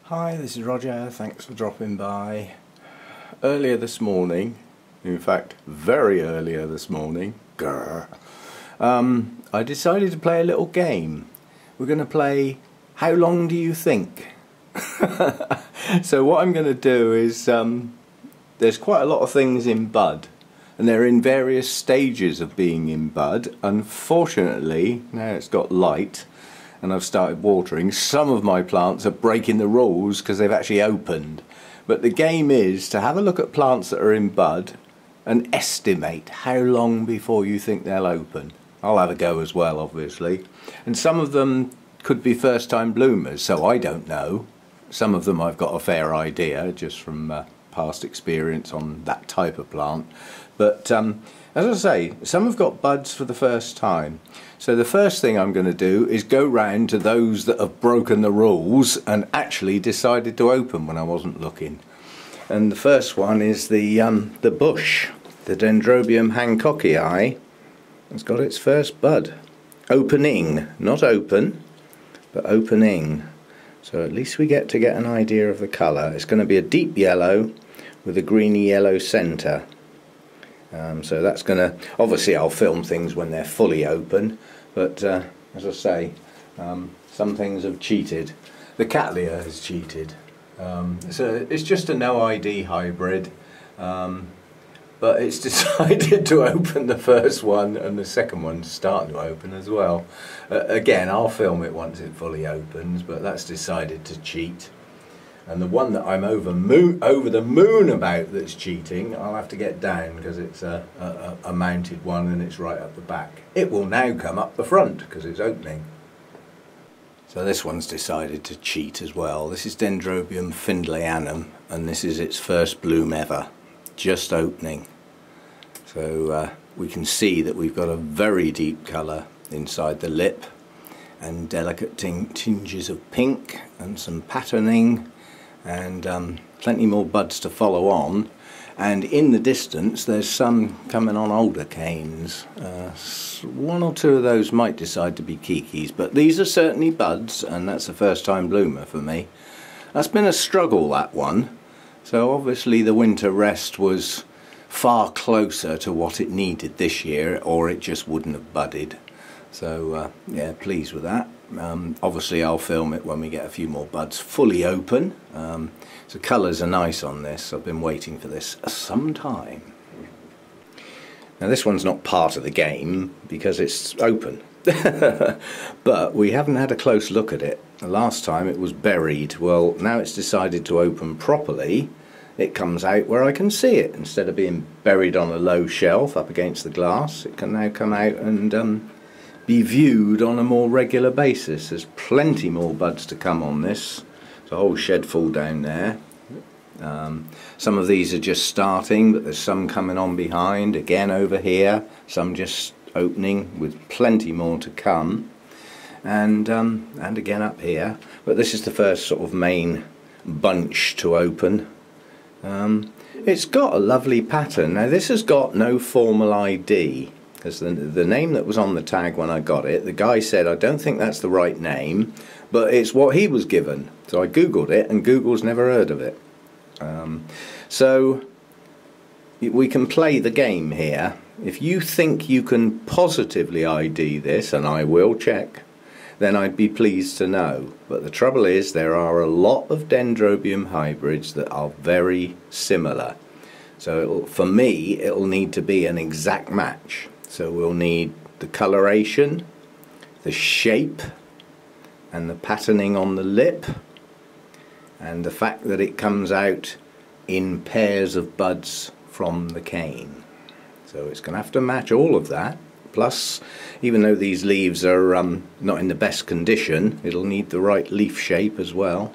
Hi, this is Roger. Thanks for dropping by. Earlier this morning, in fact very earlier this morning, I decided to play a little game. We're going to play How Long Do You Think? So what I'm going to do is, there's quite a lot of things in bud, and they're in various stages of being in bud. Unfortunately, now it's got light and I've started watering, some of my plants are breaking the rules because they've actually opened. But the game is to have a look at plants that are in bud and estimate how long before you think they'll open. I'll have a go as well, obviously. And some of them could be first time bloomers, so I don't know. Some of them I've got a fair idea just from past experience on that type of plant. But as I say, some have got buds for the first time. So the first thing I'm going to do is go round to those that have broken the rules and actually decided to open when I wasn't looking. And the first one is the bush, the Dendrobium hancockii. It's got its first bud. Opening, not open, but opening. So at least we get an idea of the colour. It's going to be a deep yellow with a greeny yellow centre. So that's going to, obviously I'll film things when they're fully open, but as I say, some things have cheated. The Cattleya has cheated. So it's just a no ID hybrid, but it's decided to open the first one, and the second one's starting to open as well. Again, I'll film it once it fully opens, but that's decided to cheat. And the one that I'm over the moon about that's cheating, I'll have to get down because it's a mounted one and it's right up the back. It will now come up the front because it's opening. So this one's decided to cheat as well. This is Dendrobium findleyanum, and this is its first bloom ever, just opening. So we can see that we've got a very deep colour inside the lip and delicate tinges of pink and some patterning, and plenty more buds to follow on. And in the distance there's some coming on older canes. One or two of those might decide to be kikis, but these are certainly buds, and that's a first time bloomer for me. That's been a struggle, that one. So obviously the winter rest was far closer to what it needed this year, or it just wouldn't have budded. So yeah, pleased with that. Obviously I'll film it when we get a few more buds fully open. So colours are nice on this. I've been waiting for this some time. Now this one's not part of the game because it's open. But we haven't had a close look at it. The last time it was buried. Well, now it's decided to open properly. It comes out where I can see it. Instead of being buried on a low shelf up against the glass, it can now come out and be viewed on a more regular basis. There's plenty more buds to come on this. There's a whole shed full down there. Some of these are just starting, but there's some coming on behind, again over here, some just opening with plenty more to come, and again up here. But this is the first sort of main bunch to open. It's got a lovely pattern. Now this has got no formal ID. Because the name that was on the tag when I got it, the guy said, I don't think that's the right name, but it's what he was given. So I googled it, and Google's never heard of it. So we can play the game here. If you think you can positively ID this, and I will check, then I'd be pleased to know. But the trouble is, there are a lot of Dendrobium hybrids that are very similar. So for me, it'll need to be an exact match. So we'll need the coloration, the shape, and the patterning on the lip, and the fact that it comes out in pairs of buds from the cane. So it's going to have to match all of that. Plus, even though these leaves are not in the best condition, it'll need the right leaf shape as well.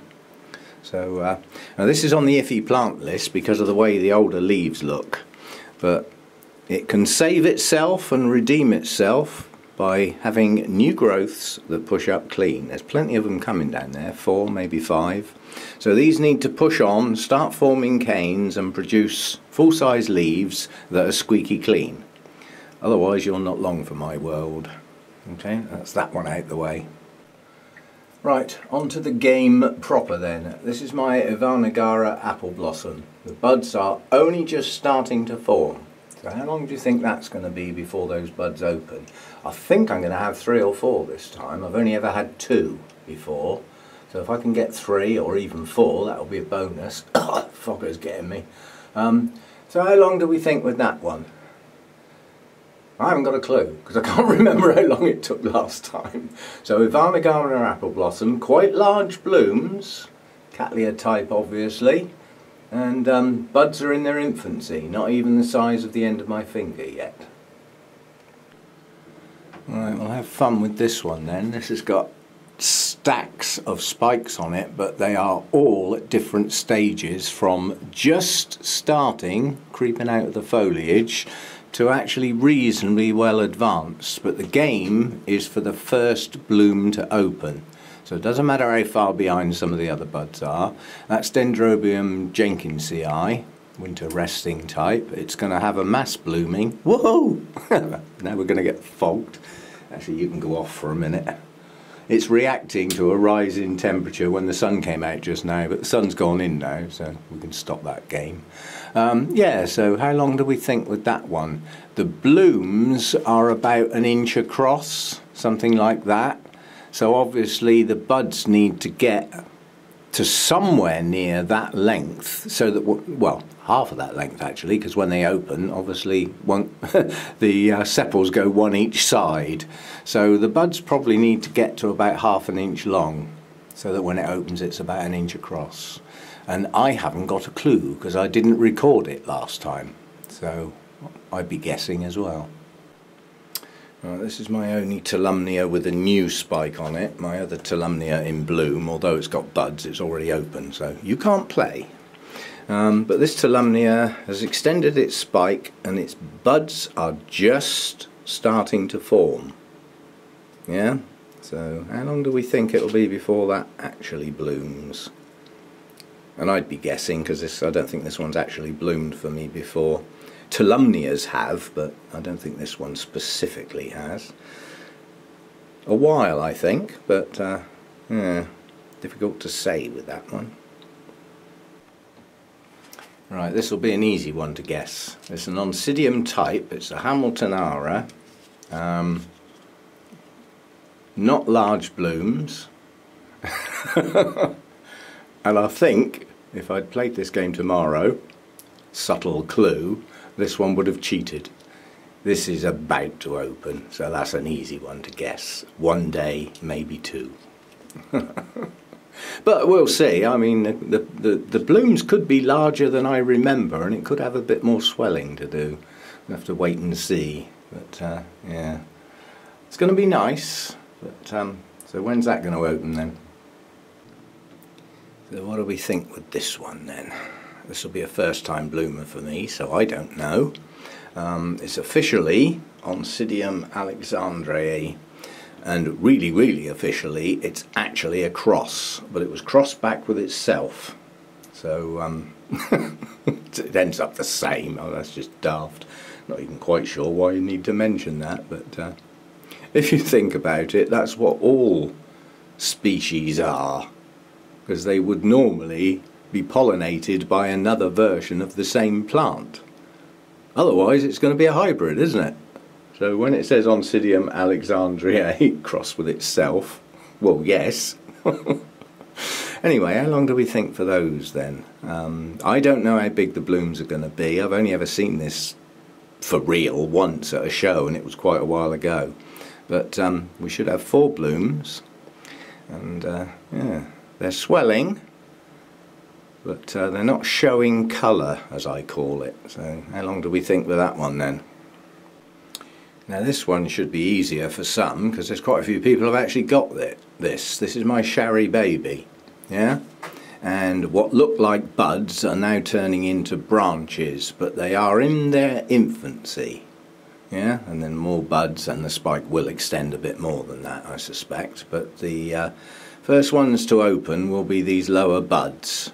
So now this is on the iffy plant list because of the way the older leaves look, but it can save itself and redeem itself by having new growths that push up clean. There's plenty of them coming down there, 4, maybe 5. So these need to push on, start forming canes and produce full-size leaves that are squeaky clean. Otherwise you're not long for my world. Okay, that's that one out the way. Right, on to the game proper then. This is my Untitled apple blossom. The buds are only just starting to form. So how long do you think that's going to be before those buds open? I think I'm going to have 3 or 4 this time. I've only ever had 2 before. So if I can get 3 or even 4, that'll be a bonus. Fogger's getting me. So how long do we think with that one? I haven't got a clue, because I can't remember how long it took last time. So Untitled apple blossom, quite large blooms, Cattleya type obviously, and buds are in their infancy, not even the size of the end of my finger yet. Right, we'll have fun with this one then. This has got stacks of spikes on it, but they are all at different stages, from just starting, creeping out of the foliage, to actually reasonably well advanced. But the game is for the first bloom to open. So it doesn't matter how far behind some of the other buds are. That's Dendrobium jenkinsii, winter resting type. It's going to have a mass blooming. Whoa! Now we're going to get fogged. Actually, you can go off for a minute. It's reacting to a rise in temperature when the sun came out just now, but the sun's gone in now, so we can stop that game. Yeah, so how long do we think with that one? The blooms are about 1 inch across, something like that. So obviously the buds need to get to somewhere near that length, so that, well, half of that length actually, because when they open, obviously the sepals go 1 each side. So the buds probably need to get to about ½ inch long, so that when it opens it's about 1 inch across. And I haven't got a clue, because I didn't record it last time, so I'd be guessing as well. Right, this is my only Tolumnia with a new spike on it. My other Tolumnia in bloom, although it's got buds, it's already open, so you can't play. But this Tolumnia has extended its spike and its buds are just starting to form. Yeah? So how long do we think it'll be before that actually blooms? And I'd be guessing, because I don't think this one's actually bloomed for me before. Tolumnias have, but I don't think this one specifically has. A while, I think, but yeah, difficult to say with that one. Right, this will be an easy one to guess. It's an Oncidium type, it's a Hamiltonara. Not large blooms. And I think, if I'd played this game tomorrow, subtle clue, this one would have cheated. This is about to open, so that's an easy one to guess. 1 day, maybe 2. But we'll see. I mean, the blooms could be larger than I remember, and it could have a bit more swelling to do. We'll have to wait and see. But yeah, it's going to be nice. But so when's that going to open then? So what do we think with this one then? This will be a first time bloomer for me, so I don't know. It's officially Oncidium alexandriae, and really officially it's actually a cross, but it was crossed back with itself. So it ends up the same. Oh, that's just daft. Not even quite sure why you need to mention that, but if you think about it, that's what all species are, because they would normally be pollinated by another version of the same plant. Otherwise it's going to be a hybrid, isn't it? So when it says Oncidium alexandriae crossed with itself, well, yes. Anyway, how long do we think for those then? I don't know how big the blooms are going to be. I've only ever seen this for real once at a show, and it was quite a while ago. But we should have 4 blooms, and yeah, they're swelling, but they're not showing colour, as I call it. So how long do we think with that one then? Now this one should be easier for some, because there's quite a few people who have actually got this. This is my Sharry baby, yeah? And what look like buds are now turning into branches, but they are in their infancy. Yeah, and then more buds, and the spike will extend a bit more than that, I suspect. But the first ones to open will be these lower buds.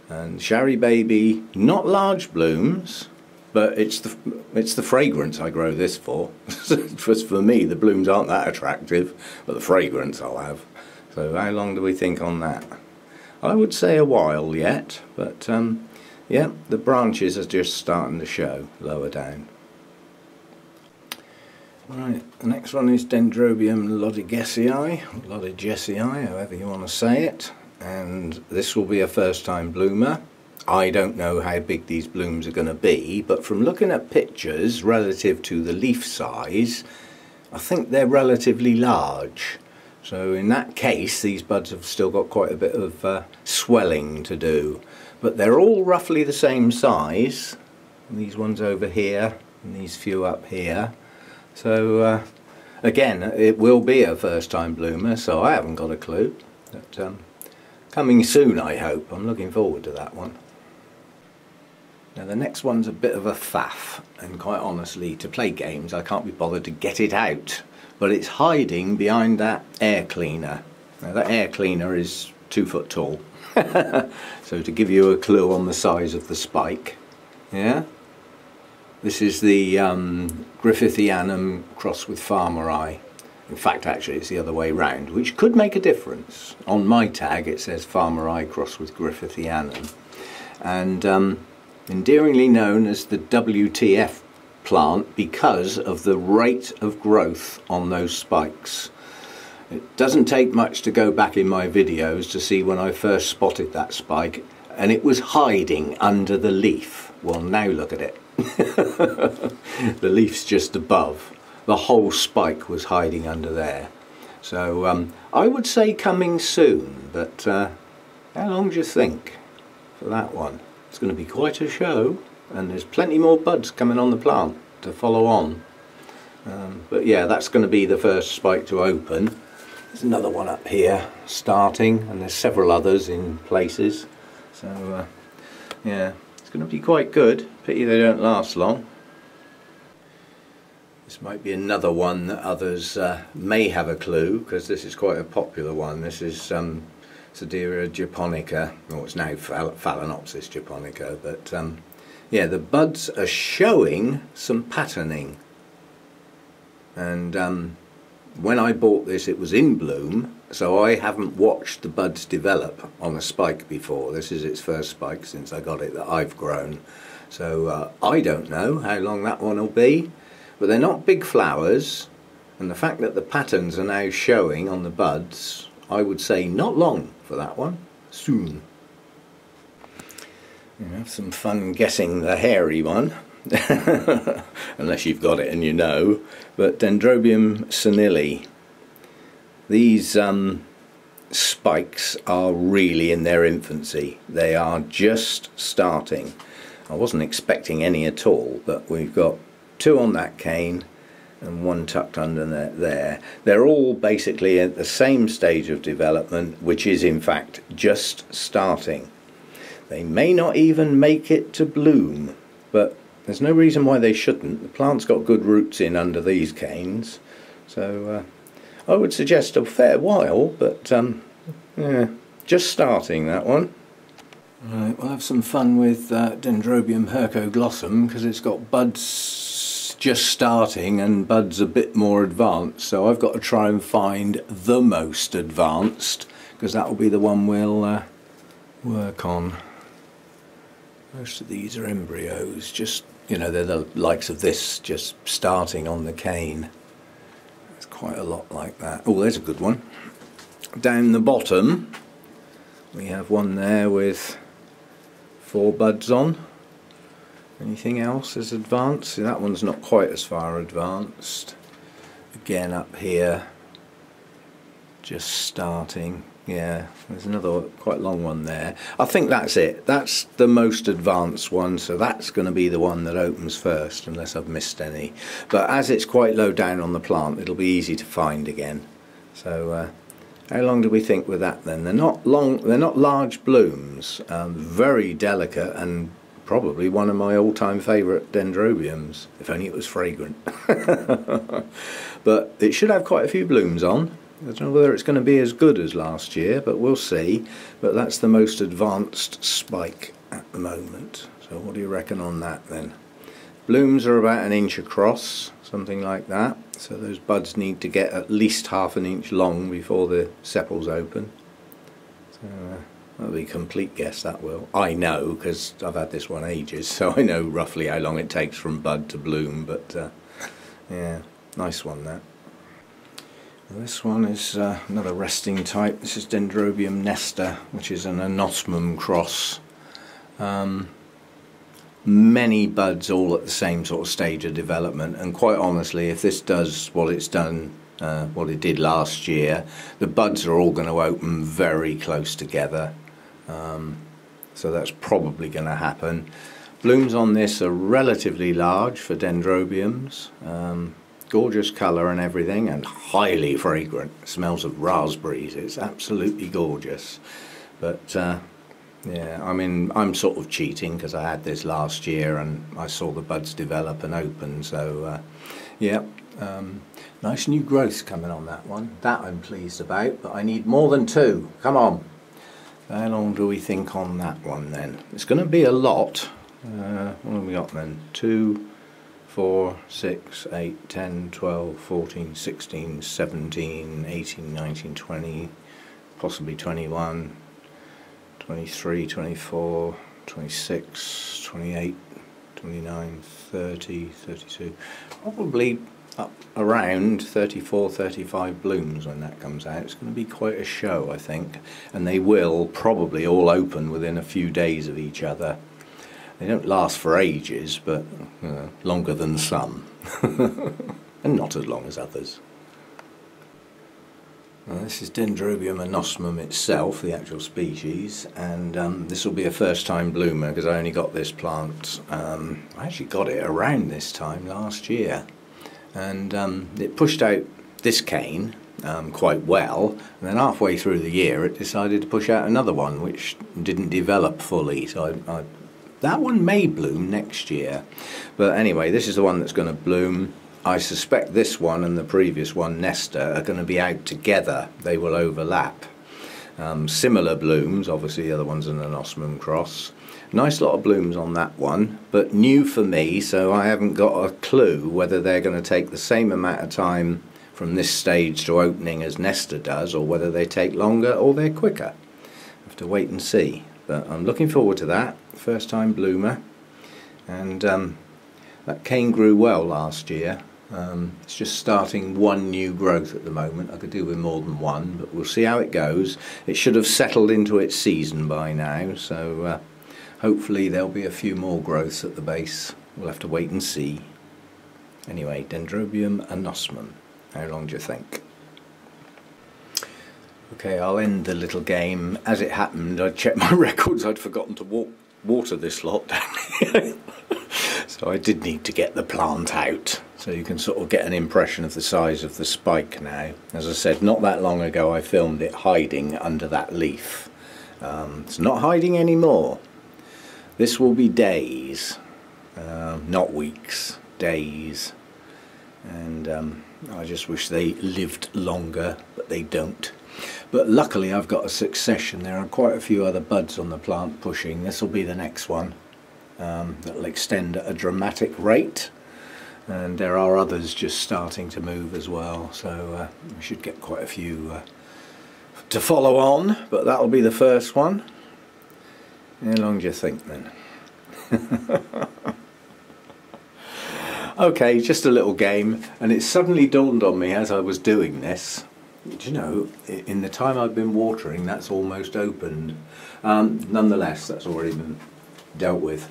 And Sharry baby, not large blooms, but it's the fragrance I grow this for. Just for me, the blooms aren't that attractive, but the fragrance I'll have. So how long do we think on that? I would say a while yet, but yeah, the branches are just starting to show lower down. Right, the next one is Dendrobium loddigesii, however you want to say it, and this will be a first time bloomer. I don't know how big these blooms are going to be, but from looking at pictures relative to the leaf size, I think they're relatively large. So in that case, these buds have still got quite a bit of swelling to do. But they're all roughly the same size. These ones over here, and these few up here. So again, it will be a first time bloomer, so I haven't got a clue. But coming soon, I hope. I'm looking forward to that one. Now the next one's a bit of a faff, and quite honestly, to play games I can't be bothered to get it out. But it's hiding behind that air cleaner. Now that air cleaner is 2 foot tall. So to give you a clue on the size of the spike, yeah? This is the Griffithianum crossed with Farmeri. In fact, actually it's the other way round, which could make a difference. On my tag it says Farmeri crossed with Griffithianum. And endearingly known as the WTF plant because of the rate of growth on those spikes. It doesn't take much to go back in my videos to see when I first spotted that spike, and it was hiding under the leaf. Well, now look at it. The leaf's just above. The whole spike was hiding under there. So I would say coming soon, but how long do you think for that one? It's going to be quite a show, and there's plenty more buds coming on the plant to follow on. But yeah, that's going to be the first spike to open. There's another one up here starting, and there's several others in places. So yeah, it's going to be quite good. Pity they don't last long. This might be another one that others may have a clue, because this is quite a popular one. This is Sederia japonica, or it's now Phalaenopsis japonica, but yeah, the buds are showing some patterning. And when I bought this it was in bloom, so I haven't watched the buds develop on a spike before. This is its first spike since I got it that I've grown. So I don't know how long that one will be, but they're not big flowers, and the fact that the patterns are now showing on the buds, I would say not long for that one, soon. You have some fun guessing the hairy one, unless you've got it and you know. But Dendrobium senile. These spikes are really in their infancy. They are just starting. I wasn't expecting any at all, but we've got 2 on that cane and 1 tucked under there. They're all basically at the same stage of development, which is in fact just starting. They may not even make it to bloom, but there's no reason why they shouldn't. The plant's got good roots in under these canes, so I would suggest a fair while, but yeah, just starting that one. Right, we'll have some fun with Dendrobium hercoglossum, because it's got buds just starting and buds a bit more advanced, so I've got to try and find the most advanced, because that will be the one we'll work on. Most of these are embryos, just, you know, they're the likes of this, just starting on the cane. There's quite a lot like that. Oh, there's a good one. Down the bottom we have one there with 4 buds on. Anything else as advanced? See, that one's not quite as far advanced. Again up here, just starting. Yeah, there's another quite long one there. I think that's it. That's the most advanced one, so that's going to be the one that opens first, unless I've missed any. But as it's quite low down on the plant, it'll be easy to find again. So how long do we think with that then? They're not long, they're not large blooms, very delicate, and probably one of my all-time favourite dendrobiums, if only it was fragrant. But it should have quite a few blooms on. I don't know whether it's going to be as good as last year, but we'll see. But that's the most advanced spike at the moment. So what do you reckon on that then? Blooms are about 1 inch across, something like that. So those buds need to get at least 1/2 inch long before the sepals open. So that'll be a complete guess, that will. I know, because I've had this one ages, so I know roughly how long it takes from bud to bloom, but yeah, nice one that. This one is another resting type. This is Dendrobium Nestor, which is an anosmum cross. Many buds all at the same sort of stage of development, and quite honestly, if this does what it's done, what it did last year, the buds are all going to open very close together. So that's probably going to happen. Blooms on this are relatively large for dendrobiums. Gorgeous colour and everything, and highly fragrant. It smells of raspberries. It's absolutely gorgeous. But yeah, I mean, I'm sort of cheating because I had this last year and I saw the buds develop and open. So yeah, nice new growth coming on that one. That I'm pleased about, but I need more than 2. Come on. How long do we think on that one then? It's going to be a lot. What have we got then? 2, 4, 6, 8, 10, 12, 14, 16, 17, 18, 19, 20, possibly 21, 23, 24, 26, 28, 29, 30, 32, probably up around 34, 35 blooms when that comes out. It's going to be quite a show, I think, and they will probably all open within a few days of each other. They don't last for ages, but longer than some, and not as long as others. Well, this is Dendrobium anosmum itself, the actual species, and this will be a first time bloomer because I only got this plant, I actually got it around this time last year, and it pushed out this cane quite well, and then halfway through the year it decided to push out another one which didn't develop fully, so that one may bloom next year. But anyway, this is the one that's going to bloom. I suspect this one and the previous one, Nestor, are going to be out together. They will overlap. Similar blooms, obviously the other one's an anosmum cross. Nice lot of blooms on that one, but new for me, so I haven't got a clue whether they're going to take the same amount of time from this stage to opening as Nestor does, or whether they take longer or they're quicker. I have to wait and see. But I'm looking forward to that. First time bloomer, and that cane grew well last year. It's just starting one new growth at the moment. I could do with more than one, but we'll see how it goes. It should have settled into its season by now, so hopefully there'll be a few more growths at the base. We'll have to wait and see. Anyway, Dendrobium anosmum. How long do you think? Okay, I'll end the little game. As it happened, I checked my records. I'd forgotten to water this lot down here. So I did need to get the plant out. So you can sort of get an impression of the size of the spike now. As I said, not that long ago I filmed it hiding under that leaf. It's not hiding anymore. This will be days, not weeks, days. And I just wish they lived longer, but they don't. But luckily I've got a succession. There are quite a few other buds on the plant pushing. This will be the next one that will extend at a dramatic rate, and there are others just starting to move as well, so we should get quite a few to follow on, but that'll be the first one. How long do you think then? Okay, just a little game, and it suddenly dawned on me as I was doing this. Do you know, in the time I've been watering, that's almost opened. Nonetheless, that's already been dealt with.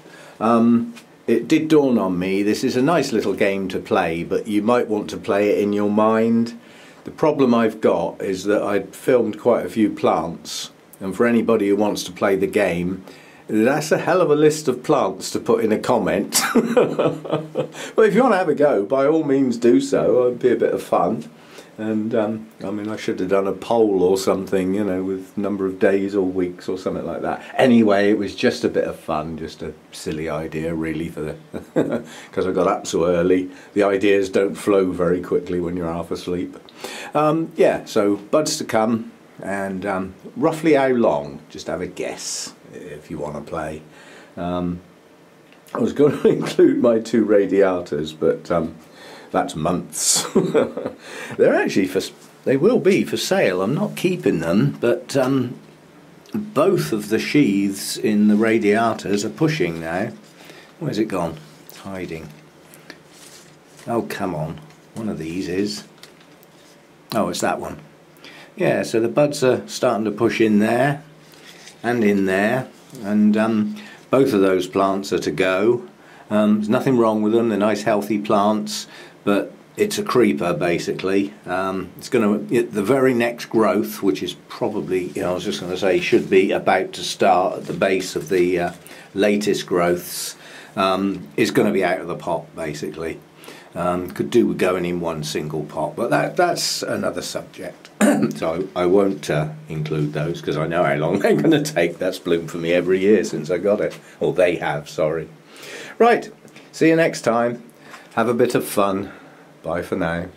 It did dawn on me, this is a nice little game to play, but you might want to play it in your mind. The problem I've got is that I'd filmed quite a few plants, and for anybody who wants to play the game, that's a hell of a list of plants to put in a comment. Well, if you want to have a go, by all means do so, it'd be a bit of fun. And I mean, I should have done a poll or something, you know, with number of days or weeks or something like that. Anyway, it was just a bit of fun, just a silly idea really, for the because I got up so early. The ideas don't flow very quickly when you're half asleep. Yeah, so buds to come, and roughly how long? Just have a guess if you want to play. I was going to include my 2 radiators, but that's months. They're actually they will be for sale. I'm not keeping them, but both of the sheaths in the radiators are pushing now. Where's it gone? It's hiding. Oh, come on. One of these is. Oh, it's that one. Yeah, so the buds are starting to push in there and in there, and both of those plants are to go. There's nothing wrong with them. They're nice healthy plants, but it's a creeper basically. It's going to, the very next growth, which is probably, I was just going to say, should be about to start at the base of the latest growths, is going to be out of the pot basically. Could do with going in one single pot, but that's another subject. So I won't include those, because I know how long they're going to take. That's bloomed for me every year since I got it. Or they have, sorry. Right, see you next time. Have a bit of fun. Bye for now.